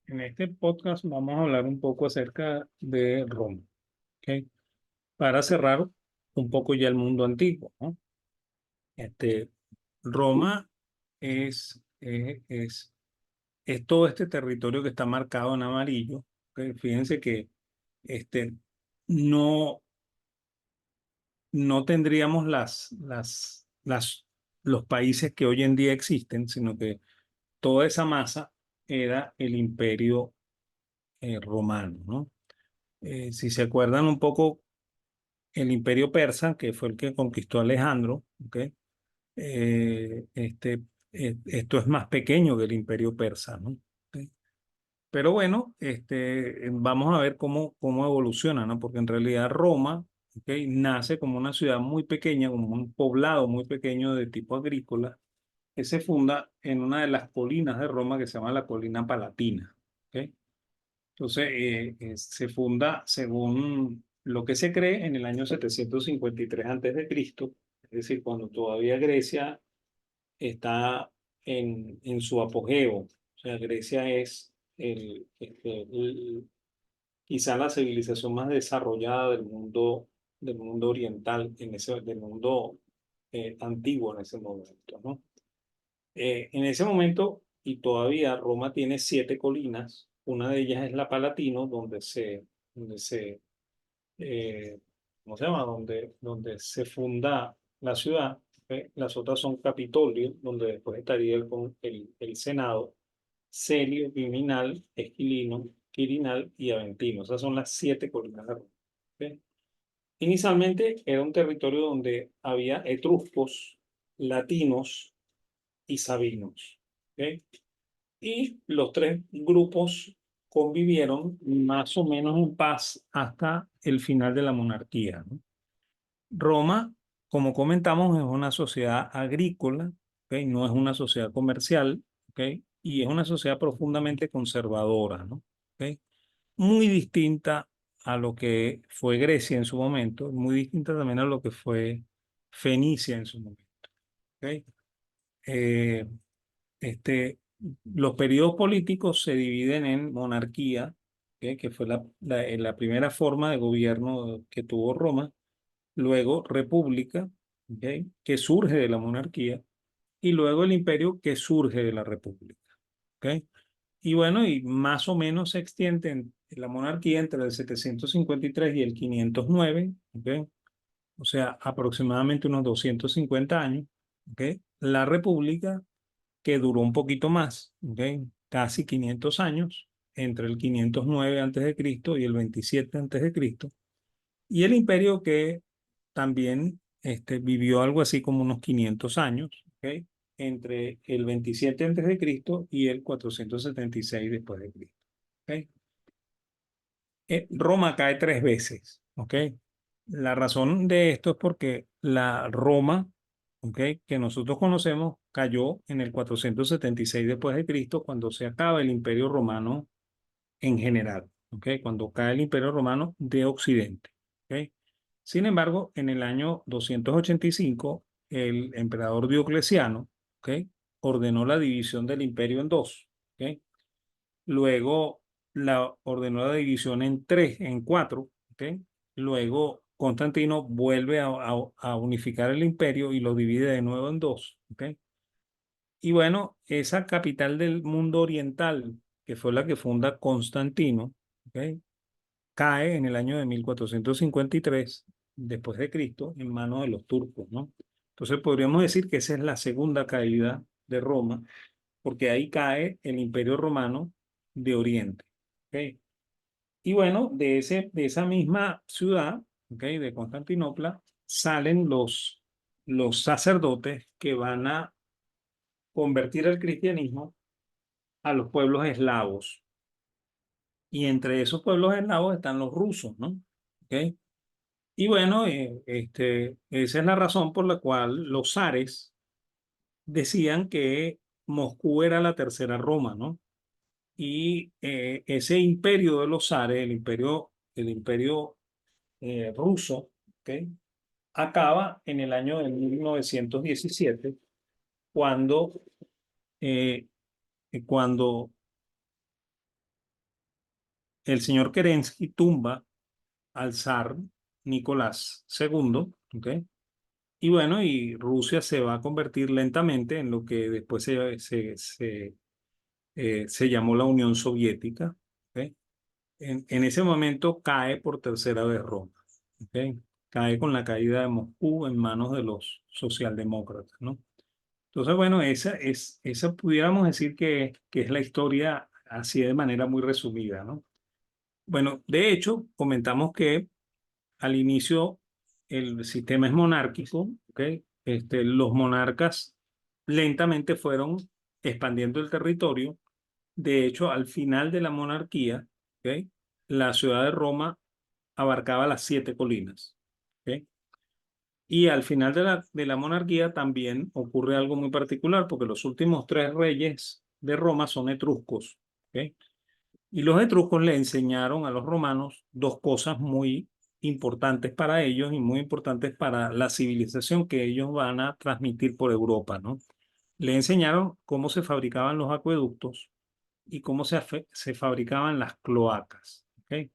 En este podcast vamos a hablar un poco acerca de Roma, ¿ok? Para cerrar un poco ya el mundo antiguo, ¿no? Este, Roma es todo este territorio que está marcado en amarillo, ¿ok? Fíjense que este, no, no tendríamos los países que hoy en día existen, sino que toda esa masa era el imperio romano, ¿no? Si se acuerdan un poco el imperio persa, que fue el que conquistó a Alejandro, ¿ok? Eh, este, Esto es más pequeño que el imperio persa, ¿no? ¿Ok? Pero bueno, vamos a ver cómo evoluciona, ¿no? Porque en realidad Roma, ¿ok? Nace como una ciudad muy pequeña, como un poblado muy pequeño de tipo agrícola, que se funda en una de las colinas de Roma que se llama la colina Palatina, ¿ok? Entonces, se funda según lo que se cree en el año 753 antes de Cristo, es decir, cuando todavía Grecia está en su apogeo. O sea, Grecia es quizá la civilización más desarrollada del mundo oriental, del mundo antiguo en ese momento, ¿no? En ese momento, y todavía Roma tiene 7 colinas, una de ellas es la Palatino, donde se eh, ¿cómo se llama? Donde se funda la ciudad. ¿Ok? Las otras son Capitolio, donde después estaría el Senado, Celio, Viminal, Esquilino, Quirinal y Aventino. Esas son las 7 colinas de Roma. ¿Ok? Inicialmente era un territorio donde había etruscos, latinos y sabinos. ¿Ok? Y los tres grupos convivieron más o menos en paz hasta el final de la monarquía, ¿no? Roma, como comentamos, es una sociedad agrícola, ¿ok? No es una sociedad comercial, ¿ok? Y es una sociedad profundamente conservadora, ¿no? ¿Ok? Muy distinta a lo que fue Grecia en su momento, muy distinta también a lo que fue Fenicia en su momento, ¿ok? Eh, este, los periodos políticos se dividen en monarquía, ¿ok? Que fue la primera forma de gobierno que tuvo Roma, luego república, ¿ok? Que surge de la monarquía, y luego el imperio que surge de la república, ¿ok? Y bueno, y más o menos se extiende en la monarquía entre el 753 y el 509, ¿ok? O sea, aproximadamente unos 250 años, ¿ok? La república, que duró un poquito más, ¿ok? Casi 500 años, entre el 509 antes de Cristo y el 27 antes de Cristo, y el imperio, que también vivió algo así como unos 500 años, ¿ok? Entre el 27 antes de Cristo y el 476 después de Cristo, ¿ok? Roma cae 3 veces, ¿ok? La razón de esto es porque la Roma, ¿ok? Que nosotros conocemos, cayó en el 476 después de Cristo, cuando se acaba el Imperio Romano en general, ¿ok? Cuando cae el Imperio Romano de Occidente, ¿ok? Sin embargo, en el año 285, el emperador Diocleciano, ¿ok? Ordenó la división del imperio en dos, ¿ok? Luego ordenó la división en tres, en cuatro, ¿ok? Luego Constantino vuelve a unificar el imperio y lo divide de nuevo en dos, ¿ok? Y bueno, esa capital del mundo oriental, que fue la que funda Constantino, ¿ok? Cae en el año de 1453 después de Cristo en manos de los turcos, ¿no? Entonces podríamos decir que esa es la segunda caída de Roma, porque ahí cae el Imperio Romano de Oriente, ¿ok? Y bueno, de esa misma ciudad, ¿ok? De Constantinopla, salen los sacerdotes que van a convertir el cristianismo a los pueblos eslavos. Y entre esos pueblos eslavos están los rusos, ¿no? ¿Ok? Y bueno, esa es la razón por la cual los zares decían que Moscú era la tercera Roma, ¿no? Y ese imperio de los zares, el imperio ruso, ¿ok? Acaba en el año de 1917, cuando, eh, cuando el señor Kerensky tumba al zar Nicolás II, ¿ok? Y bueno, y Rusia se va a convertir lentamente en lo que después se llamó la Unión Soviética, ¿ok? En ese momento cae por tercera vez Roma, ¿ok? Cae con la caída de Moscú en manos de los socialdemócratas, ¿no? Entonces, bueno, esa pudiéramos decir que es la historia así de manera muy resumida, ¿no? Bueno, de hecho, comentamos que al inicio el sistema es monárquico, ¿ok? Los monarcas lentamente fueron expandiendo el territorio. De hecho, al final de la monarquía, ¿ok? La ciudad de Roma abarcaba las siete colinas, ¿ok? Y al final de la monarquía también ocurre algo muy particular, porque los últimos tres reyes de Roma son etruscos, ¿ok? Y los etruscos le enseñaron a los romanos dos cosas muy importantes para ellos y muy importantes para la civilización que ellos van a transmitir por Europa, ¿no? Le enseñaron cómo se fabricaban los acueductos y cómo se fabricaban las cloacas, ¿ok?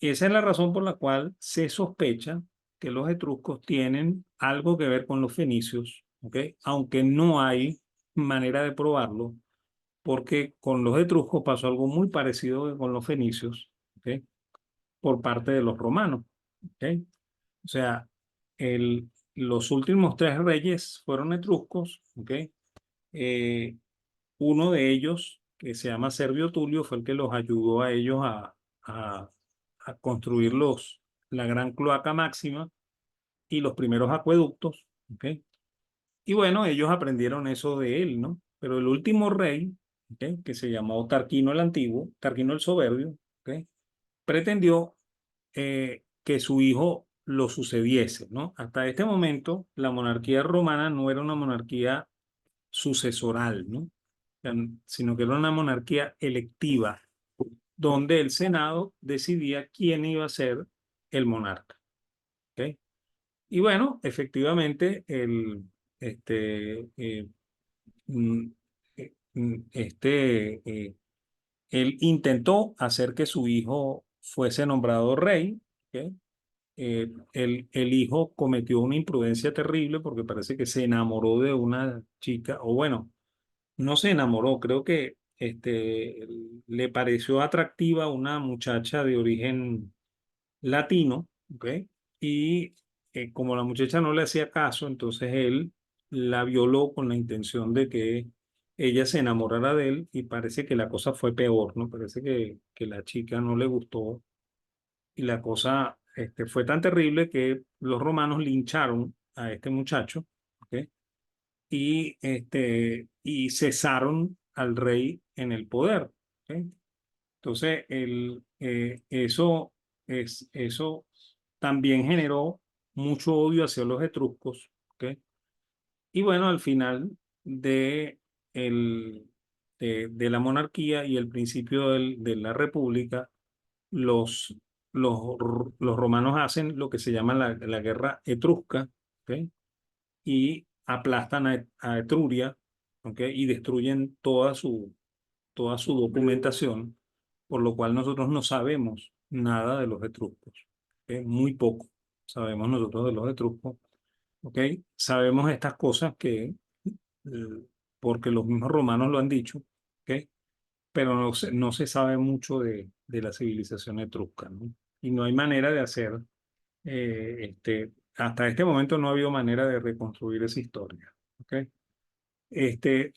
Y esa es la razón por la cual se sospecha que los etruscos tienen algo que ver con los fenicios, ¿ok? Aunque no hay manera de probarlo, porque con los etruscos pasó algo muy parecido que con los fenicios, ¿ok? Por parte de los romanos, ¿ok? O sea, los últimos tres reyes fueron etruscos, ¿ok? Eh, Uno de ellos, que se llama Servio Tulio, fue el que los ayudó a ellos a, a construir la gran cloaca máxima y los primeros acueductos, ¿ok? Y bueno, ellos aprendieron eso de él, ¿no? Pero el último rey, ¿ok? Que se llamó Tarquino el Antiguo, Tarquino el Soberbio, ¿ok? Pretendió que su hijo lo sucediese, ¿no? Hasta este momento, la monarquía romana no era una monarquía sucesoral, ¿no? Sino que era una monarquía electiva, donde el Senado decidía quién iba a ser el monarca, ¿ok? Y bueno, efectivamente, este, mm, él intentó hacer que su hijo fuese nombrado rey, ¿ok? El hijo cometió una imprudencia terrible porque parece que se enamoró de una chica, o bueno, no se enamoró, creo que le pareció atractiva una muchacha de origen latino, ¿ok? Y como la muchacha no le hacía caso, entonces él la violó con la intención de que ella se enamorara de él y parece que la cosa fue peor, ¿no? Parece que la chica no le gustó y la cosa fue tan terrible que los romanos lincharon a este muchacho, ¿ok? Y cesaron al rey en el poder, ¿ok? Entonces, eso también generó mucho odio hacia los etruscos, ¿ok? Y bueno, al final de, el, de la monarquía y el principio de la república, los, los romanos hacen lo que se llama la guerra etrusca, ¿ok? Y aplastan a Etruria, ¿ok? Y destruyen toda su documentación, por lo cual nosotros no sabemos nada de los etruscos, ¿ok? Muy poco sabemos nosotros de los etruscos, ¿ok? Sabemos estas cosas porque los mismos romanos lo han dicho, ¿ok? Pero no se sabe mucho de la civilización etrusca, ¿no? Y no hay manera de hacer, hasta este momento no ha habido manera de reconstruir esa historia, ¿ok?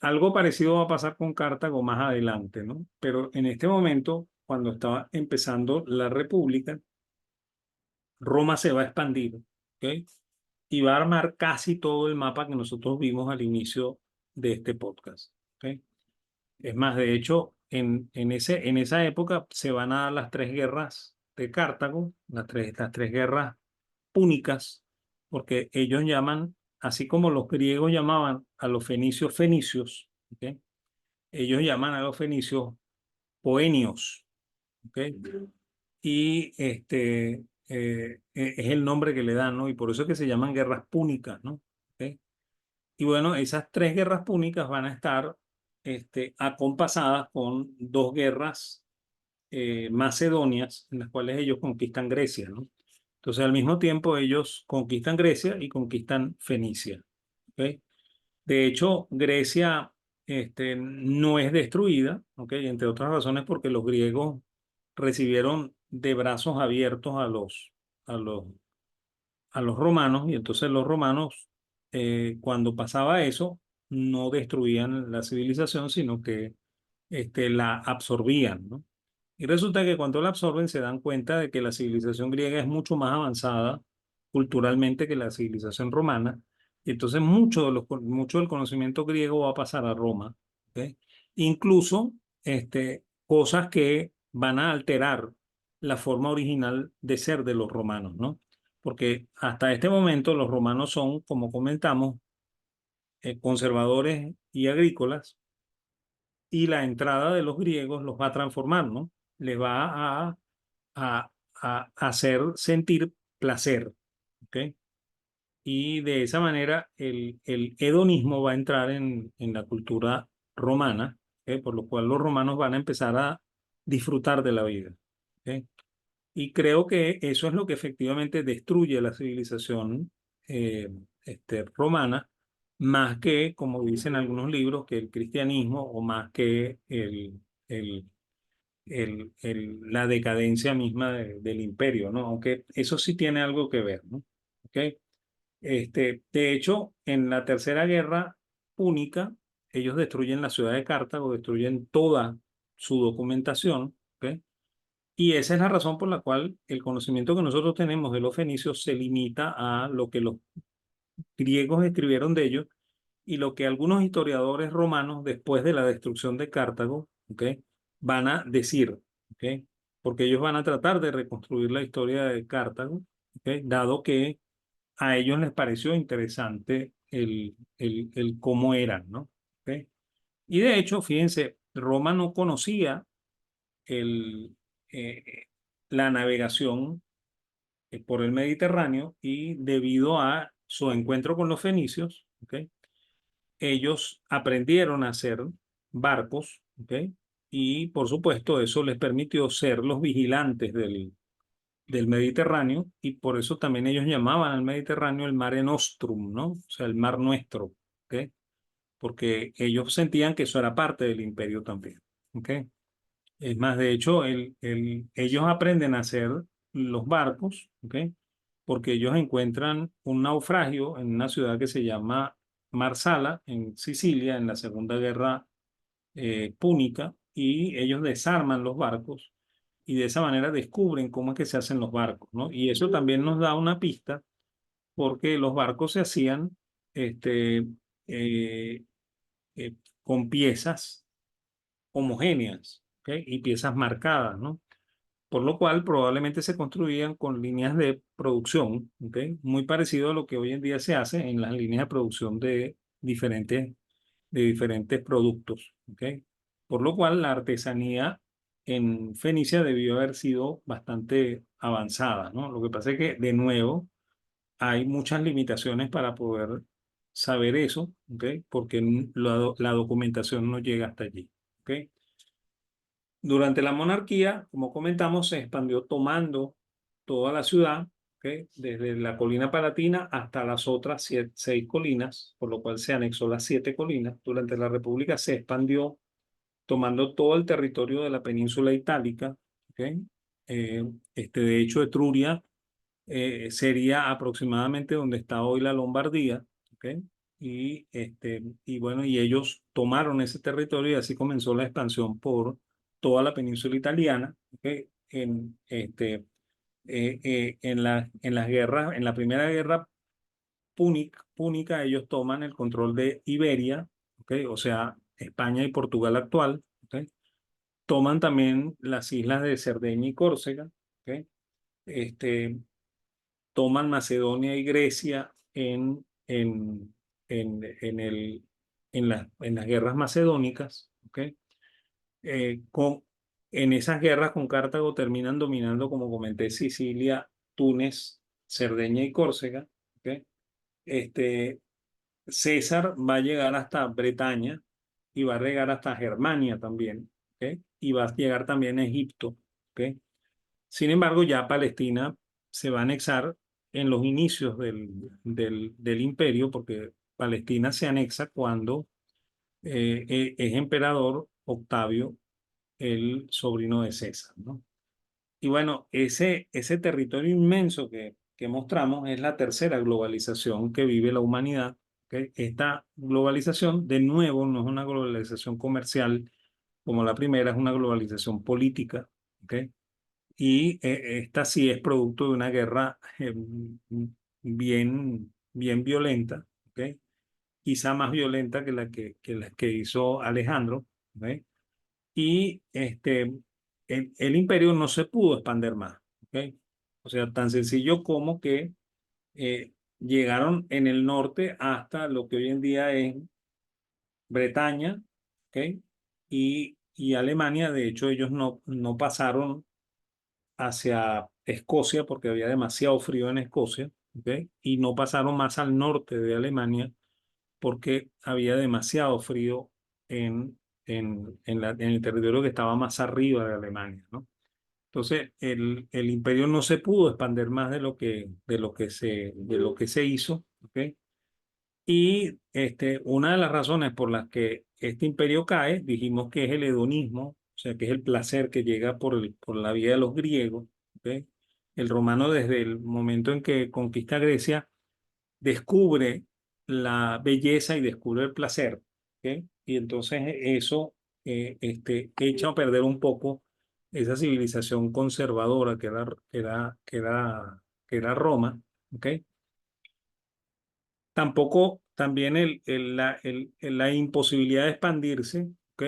Algo parecido va a pasar con Cartago más adelante, ¿no? Pero en este momento, cuando estaba empezando la República, Roma se va a expandir, ¿ok? Y va a armar casi todo el mapa que nosotros vimos al inicio de este podcast, ¿ok? Es más, de hecho, en esa época se van a dar las tres guerras de Cartago, las tres guerras púnicas, porque ellos llaman, así como los griegos llamaban a los fenicios fenicios, ¿ok? Ellos llaman a los fenicios poenios, ¿ok? Y es el nombre que le dan, ¿no? Y por eso es que se llaman guerras púnicas, ¿no? ¿Ok? Y bueno, esas tres guerras púnicas van a estar acompasadas con dos guerras macedonias en las cuales ellos conquistan Grecia, ¿no? Entonces, al mismo tiempo, ellos conquistan Grecia y conquistan Fenicia, ¿ok? De hecho, Grecia no es destruida, ¿ok? Entre otras razones porque los griegos recibieron de brazos abiertos a los, a los romanos, y entonces los romanos, cuando pasaba eso, no destruían la civilización, sino que la absorbían, ¿no? Y resulta que cuando la absorben se dan cuenta de que la civilización griega es mucho más avanzada culturalmente que la civilización romana, y entonces mucho del conocimiento griego va a pasar a Roma, ¿ok? Incluso cosas que van a alterar la forma original de ser de los romanos, ¿no? Porque hasta este momento los romanos son, como comentamos, conservadores y agrícolas, y la entrada de los griegos los va a transformar, ¿no? Les va a, a hacer sentir placer, ¿ok? Y de esa manera el hedonismo va a entrar en la cultura romana, ¿ok? Por lo cual los romanos van a empezar a disfrutar de la vida, ¿ok? Y creo que eso es lo que efectivamente destruye la civilización eh, romana, más que, como dicen algunos libros, que el cristianismo o más que el, la decadencia misma del imperio, ¿no? Aunque eso sí tiene algo que ver, ¿no? ¿Ok? De hecho, en la Tercera Guerra Púnica, ellos destruyen la ciudad de Cartago, destruyen toda su documentación, ¿ok? Y esa es la razón por la cual el conocimiento que nosotros tenemos de los fenicios se limita a lo que los griegos escribieron de ellos y lo que algunos historiadores romanos, después de la destrucción de Cartago, ¿ok? Van a decir, ¿ok? Porque ellos van a tratar de reconstruir la historia de Cartago, ¿ok? Dado que a ellos les pareció interesante el cómo eran, ¿no? ¿Ok? Y de hecho, fíjense, Roma no conocía el, eh, la navegación por el Mediterráneo, y debido a su encuentro con los fenicios, ¿ok? Ellos aprendieron a hacer barcos, ¿ok? Y por supuesto eso les permitió ser los vigilantes del Mediterráneo, y por eso también ellos llamaban al Mediterráneo el Mare Nostrum, ¿no? O sea, el mar nuestro, ¿ok? Porque ellos sentían que eso era parte del imperio también, ¿ok? Es más, de hecho, ellos aprenden a hacer los barcos, ¿ok? Porque ellos encuentran un naufragio en una ciudad que se llama Marsala, en Sicilia, en la Segunda Guerra Púnica, y ellos desarman los barcos y de esa manera descubren cómo es que se hacen los barcos, ¿no? Y eso también nos da una pista porque los barcos se hacían este, eh, eh, con piezas homogéneas, ¿ok? Y piezas marcadas, ¿no? Por lo cual probablemente se construían con líneas de producción, ¿ok? Muy parecido a lo que hoy en día se hace en las líneas de producción de diferentes productos, ¿ok? Por lo cual la artesanía en Fenicia debió haber sido bastante avanzada, ¿no? Lo que pasa es que, de nuevo, hay muchas limitaciones para poder saber eso, ¿ok? Porque la documentación no llega hasta allí, ¿ok? Durante la monarquía, como comentamos, se expandió tomando toda la ciudad, ¿ok? Desde la colina Palatina hasta las otras 6 colinas, por lo cual se anexó las 7 colinas. Durante la República se expandió tomando todo el territorio de la península itálica, ¿ok? De hecho, Etruria sería aproximadamente donde está hoy la Lombardía, ¿ok? Y bueno, y ellos tomaron ese territorio y así comenzó la expansión por toda la península italiana, ¿ok? En, en las guerras, en la primera guerra púnica, ellos toman el control de Iberia, ¿ok? O sea, España y Portugal actual, ¿ok? Toman también las islas de Cerdeña y Córcega, ¿ok? Este, Toman Macedonia y Grecia en, el, en las guerras macedónicas, ¿ok? Con, en esas guerras con Cartago terminan dominando, como comenté, Sicilia, Túnez, Cerdeña y Córcega, ¿ok? Este, César va a llegar hasta Bretaña y va a llegar hasta Germania también, ¿ok? Y va a llegar también a Egipto. ¿ok? Sin embargo, ya Palestina se va a anexar en los inicios del imperio, porque Palestina se anexa cuando es emperador Octavio, el sobrino de César, ¿no? Y bueno, ese territorio inmenso que mostramos es la tercera globalización que vive la humanidad. ¿Ok? Esta globalización, de nuevo, no es una globalización comercial como la primera, es una globalización política. ¿Ok? Y esta sí es producto de una guerra bien violenta. ¿Ok? Quizá más violenta que la que hizo Alejandro. ¿Ok? Y el imperio no se pudo expandir más. ¿Ok? O sea, tan sencillo como que llegaron en el norte hasta lo que hoy en día es Bretaña, ¿ok? Y Alemania. De hecho, ellos no pasaron hacia Escocia porque había demasiado frío en Escocia, ¿ok? Y no pasaron más al norte de Alemania porque había demasiado frío en el territorio que estaba más arriba de Alemania, ¿no? Entonces, el imperio no se pudo expandir más de lo que se hizo, ¿ok? Y una de las razones por las que este imperio cae, dijimos que es el hedonismo, o sea, que es el placer que llega por la vía de los griegos, ¿ok? El romano, desde el momento en que conquista Grecia, descubre la belleza y descubre el placer, ¿ok? Y entonces eso echa a perder un poco esa civilización conservadora que era Roma, ¿ok? Tampoco también la imposibilidad de expandirse, ¿ok?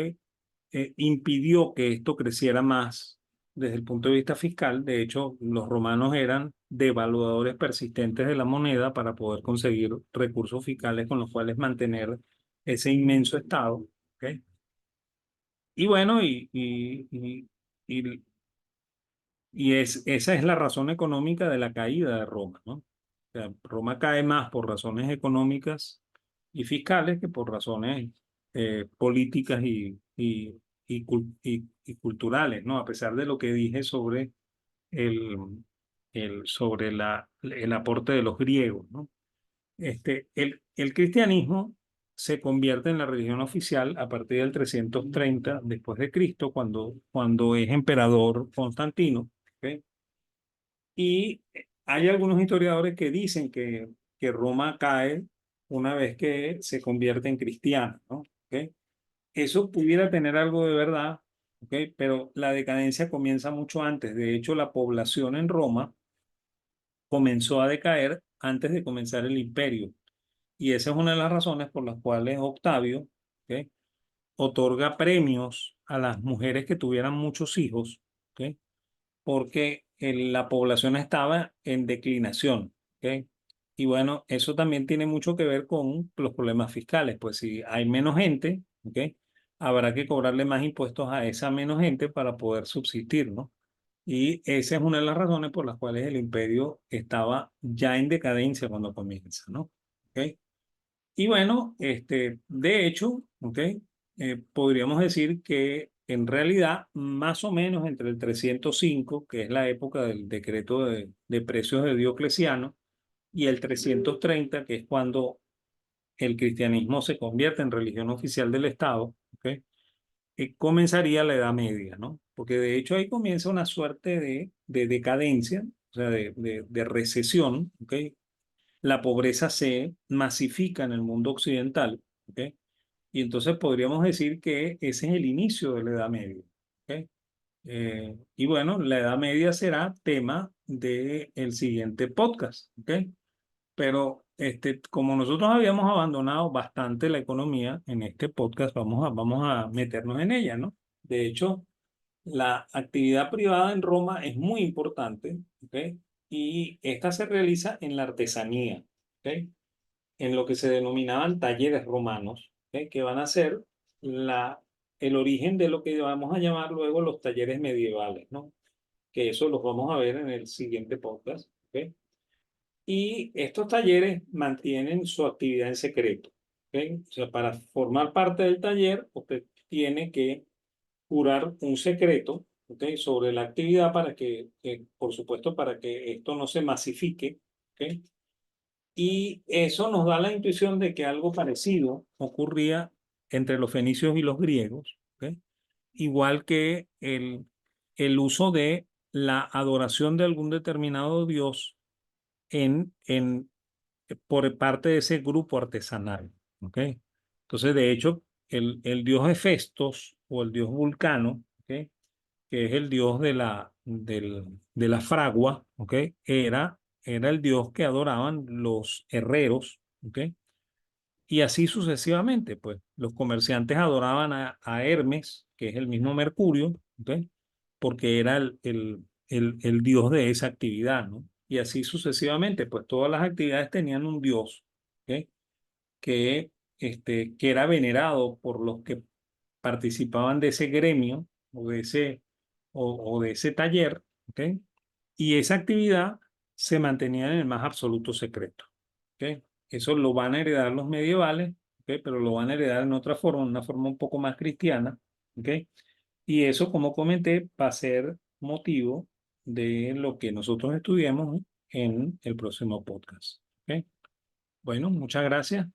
Impidió que esto creciera más desde el punto de vista fiscal. De hecho, los romanos eran devaluadores persistentes de la moneda para poder conseguir recursos fiscales con los cuales mantener ese inmenso estado. ¿Ok? Y bueno, y, esa es la razón económica de la caída de Roma, ¿no? O sea, Roma cae más por razones económicas y fiscales que por razones políticas y culturales, ¿no? A pesar de lo que dije sobre el, sobre el aporte de los griegos, ¿no? El cristianismo se convierte en la religión oficial a partir del 330 después de Cristo, cuando es emperador Constantino. ¿Ok? Y hay algunos historiadores que dicen que Roma cae una vez que se convierte en cristiana, ¿no? ¿Ok? Eso pudiera tener algo de verdad, ¿ok? Pero la decadencia comienza mucho antes. De hecho, la población en Roma comenzó a decaer antes de comenzar el imperio. Y esa es una de las razones por las cuales Octavio, ¿ok? Otorga premios a las mujeres que tuvieran muchos hijos, ¿ok? Porque la población estaba en declinación, ¿ok? Y bueno, eso también tiene mucho que ver con los problemas fiscales, pues si hay menos gente, ¿ok? Habrá que cobrarle más impuestos a esa menos gente para poder subsistir, ¿no? Y esa es una de las razones por las cuales el imperio estaba ya en decadencia cuando comienza, ¿no? ¿Ok? Y bueno, de hecho, ¿ok? Podríamos decir que en realidad, más o menos entre el 305, que es la época del decreto de precios de Diocleciano, y el 330, que es cuando el cristianismo se convierte en religión oficial del Estado, ¿ok? Comenzaría la Edad Media, ¿no? Porque de hecho ahí comienza una suerte de decadencia, o sea, de recesión, ¿ok? La pobreza se masifica en el mundo occidental, ¿ok? Y entonces podríamos decir que ese es el inicio de la Edad Media, ¿ok? Y bueno, la Edad Media será tema del siguiente podcast, ¿ok? Pero como nosotros habíamos abandonado bastante la economía en este podcast, vamos a meternos en ella, ¿no? De hecho, la actividad privada en Roma es muy importante, ¿ok? Y esta se realiza en la artesanía, ¿ok? En lo que se denominaban talleres romanos, ¿ok? Que van a ser el origen de lo que vamos a llamar luego los talleres medievales, ¿no? Que eso los vamos a ver en el siguiente podcast, ¿ok? Y estos talleres mantienen su actividad en secreto, ¿ok? O sea, para formar parte del taller, usted tiene que jurar un secreto, ¿ok? Sobre la actividad para que, por supuesto, para que esto no se masifique, ¿ok? Y eso nos da la intuición de que algo parecido ocurría entre los fenicios y los griegos, ¿ok? Igual que el uso de la adoración de algún determinado dios por parte de ese grupo artesanal, ¿ok? Entonces, de hecho, el dios Hefestos o el dios Vulcano, ¿ok? Que es el dios de la fragua, ¿ok? Era el dios que adoraban los herreros, ¿ok? Y así sucesivamente, pues los comerciantes adoraban a Hermes, que es el mismo Mercurio, ¿ok? Porque era el dios de esa actividad, ¿no? Y así sucesivamente, pues todas las actividades tenían un dios, ¿ok? Que, que era venerado por los que participaban de ese gremio o de ese taller, ¿ok? Y esa actividad se mantenía en el más absoluto secreto, ¿ok? Eso lo van a heredar los medievales, ¿ok? Pero lo van a heredar en otra forma, una forma un poco más cristiana, ¿ok? Y eso, como comenté, va a ser motivo de lo que nosotros estudiamos en el próximo podcast, ¿ok? Bueno, muchas gracias.